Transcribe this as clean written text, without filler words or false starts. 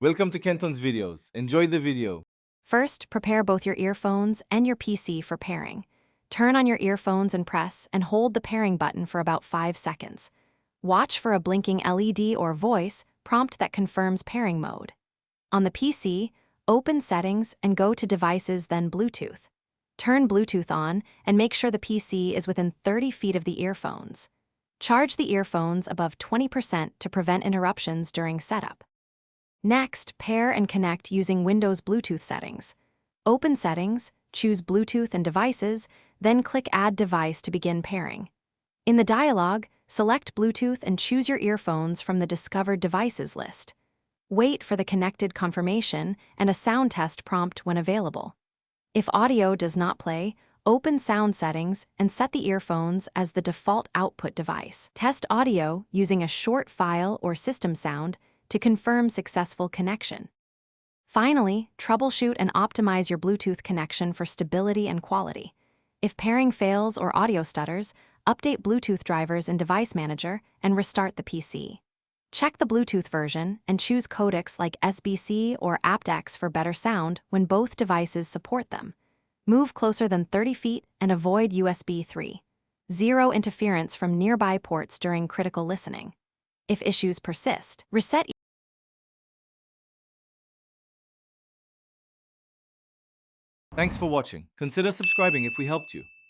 Welcome to Kenton's videos. Enjoy the video. First, prepare both your earphones and your PC for pairing. Turn on your earphones and press and hold the pairing button for about 5 seconds. Watch for a blinking LED or voice prompt that confirms pairing mode. On the PC, open Settings and go to Devices, then Bluetooth. Turn Bluetooth on and make sure the PC is within 30 feet of the earphones. Charge the earphones above 20% to prevent interruptions during setup. Next, pair and connect using Windows Bluetooth settings. Open Settings, choose Bluetooth and Devices, then click Add Device to begin pairing. In the dialog, select Bluetooth and choose your earphones from the Discovered Devices list. Wait for the connected confirmation and a sound test prompt when available. If audio does not play, open Sound Settings and set the earphones as the default output device. Test audio using a short file or system sound to confirm successful connection. Finally, troubleshoot and optimize your Bluetooth connection for stability and quality. If pairing fails or audio stutters, update Bluetooth drivers in Device Manager and restart the PC. Check the Bluetooth version and choose codecs like SBC or aptX for better sound when both devices support them. Move closer than 30 feet and avoid USB 3. Zero interference from nearby ports during critical listening. If issues persist, reset. Thanks for watching. Consider subscribing if we helped you.